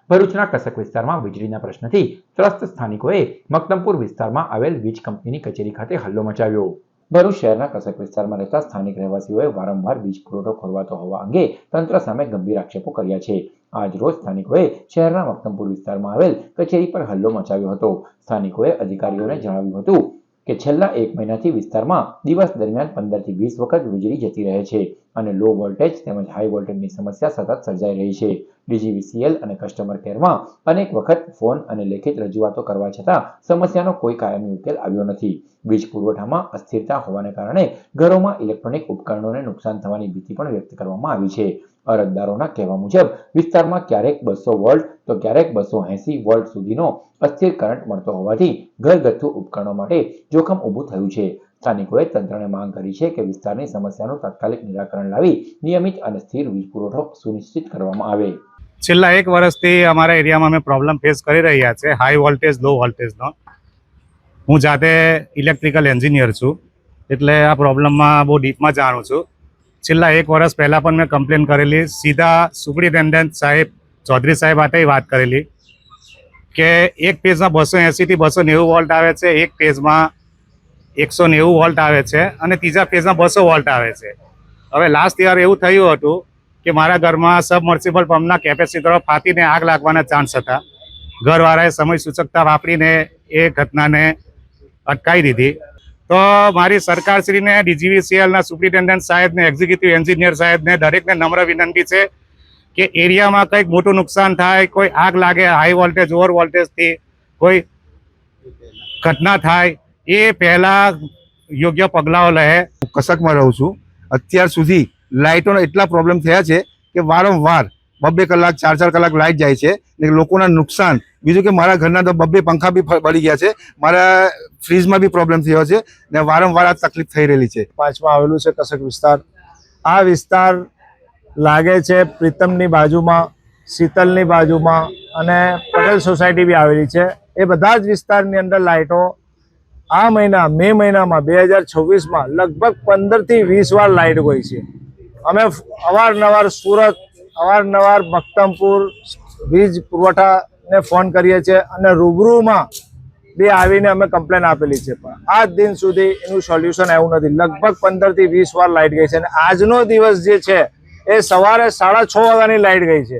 ભરૂચના કસક વિસ્તારમાં વીજળીના પ્રશ્નથી ત્રસ્ત સ્થાનિકોએ મક્તમપુર વિસ્તારમાં આવેલ વીજ કંપનીની કચેરી ખાતે હલ્લો મચાવ્યો। ભરૂચ શહેરના કસક વિસ્તારમાં રહેતા સ્થાનિક રહેવાસીઓએ વારંવાર વીજ પુરવઠો ખોરવાતો હોવા અંગે તંત્ર સામે ગંભીર આક્ષેપો કર્યા છે। આજ રોજ સ્થાનિકોએ શહેરના મક્તમપુર વિસ્તારમાં આવેલ કચેરી પર હલ્લો મચાવ્યો હતો। સ્થાનિકોએ અધિકારીઓને જણાવ્યું હતું કે છેલ્લા 1 મહિનાથી વિસ્તારમાં દિવસ દરમિયાન 15 થી 20 વખત વીજળી જતી રહે છે અને લો વોલ્ટેજ તેમજ હાઈ વોલ્ટેજની સમસ્યા સતત સર્જાઈ રહી છે। ડીજીવીસીએલ અને કસ્ટમર કેરમાં અનેક વખત ફોન અને લેખિત રજૂઆતો કરવા છતાં સમસ્યાનો કોઈ કાયમી ઉકેલ આવ્યો નથી। વીજ પુરવઠામાં અસ્થિરતા હોવાને કારણે ઘરોમાં ઇલેક્ટ્રોનિક ઉપકરણોને નુકસાન થવાની ભીતિ પણ વ્યક્ત કરવામાં આવી છે। અરજદારોના કહેવા મુજબ વિસ્તારમાં ક્યારેક 200 વોલ્ટ તો ક્યારેક 280 વોલ્ટ સુધીનો અસ્થિર કરંટ મળતો હોવાથી ઘરગથ્થુ ઉપકરણો માટે જોખમ ઊભું થયું છે। સ્થાનિકોએ તંત્રને માંગ કરી છે કે વિસ્તારની સમસ્યાનું તાત્કાલિક નિરાકરણ લાવી નિયમિત અને સ્થિર વીજ પુરવઠો સુનિશ્ચિત કરવામાં આવે। છેલ્લા 1 વર્ષથી અમારા એરિયામાં અમે પ્રોબ્લેમ ફેસ કરી રહ્યા છે હાઈ વોલ્ટેજ લો વોલ્ટેજનો। હું જાતે ઇલેક્ટ્રિકલ એન્જિનિયર છું એટલે આ પ્રોબ્લેમમાં બહુ ડીપમાં જાણું છું। છેલ્લા 1 વર્ષ પહેલાં પણ મેં કમ્પ્લેન કરેલી, સીધા સુપ્રિન્ટેન્ડન્ટ સાહેબ ચૌધરી સાહેબ હાથે વાત કરેલી કે એક પેજમાં 280 થી 290 વોલ્ટ આવે છે, એક પેજમાં 190 વોલ્ટ આવે છે અને ત્રીજા પેજમાં 200 વોલ્ટ આવે છે। હવે લાસ્ટ યર એવું થયું હતું કે મારા ઘરમાં સબમર્સિબલ પંપના કેપેસિટરો ફાટીને આગ લાગવાના ચાન્સ હતા। ઘરવાળાએ સમય સૂચકતા વાપરીને એ ઘટનાને અટકાવી દીધી। તો મારી સરકારશ્રીને, ડીજીવીસીએલના સુપ્રિન્ટેન્ડન્ટ સાહેબને, એક્ઝિક્યુટિવ એન્જિનિયર સાહેબને દરેકને નમ્ર વિનંતી છે કે એરિયામાં કંઈક મોટું નુકસાન થાય, કોઈ આગ લાગે, હાઈ વોલ્ટેજ ઓવર વોલ્ટેજથી કોઈ ઘટના થાય એ પહેલાં યોગ્ય પગલાઓ લે। કસકમાં રહું છું। અત્યાર સુધી લાઇટોના એટલા પ્રોબ્લેમ થયા છે કે વારંવાર 2-2 કલાક 4-4 કલાક લાઇટ જાય છે ને લોકોના નુકસાન। બીજું કે મારા ઘરના તો 2-2 પંખા બી બળી ગયા છે, મારા ફ્રીજમાં બી પ્રોબ્લેમ થયો છે ને વારંવાર આ તકલીફ થઈ રહેલી છે। 5માં આવેલું છે કસક વિસ્તાર। આ વિસ્તાર લાગે છે પ્રીતમની બાજુમાં, શીતલની બાજુમાં અને પટેલ સોસાયટી બી આવેલી છે। એ બધા જ વિસ્તારની અંદર લાઇટો આ મહિના મે મહિનામાં 2026માં લગભગ 15 થી 20 વાર લાઇટ ગઈ છે। અમે અવારનવાર સુરત, અવારનવાર મક્તમપુર વીજ પુરવઠાને ફોન કરીએ છીએ અને રૂબરૂમાં બી આવીને અમે કમ્પ્લેન આપેલી છે, પણ આજ દિન સુધી એનું સોલ્યુશન આવ્યું નથી। લગભગ 15 થી 20 વાર લાઇટ ગઈ છે અને આજનો દિવસ જે છે એ સવારે 6:30 વાગ્યાની લાઇટ ગઈ છે।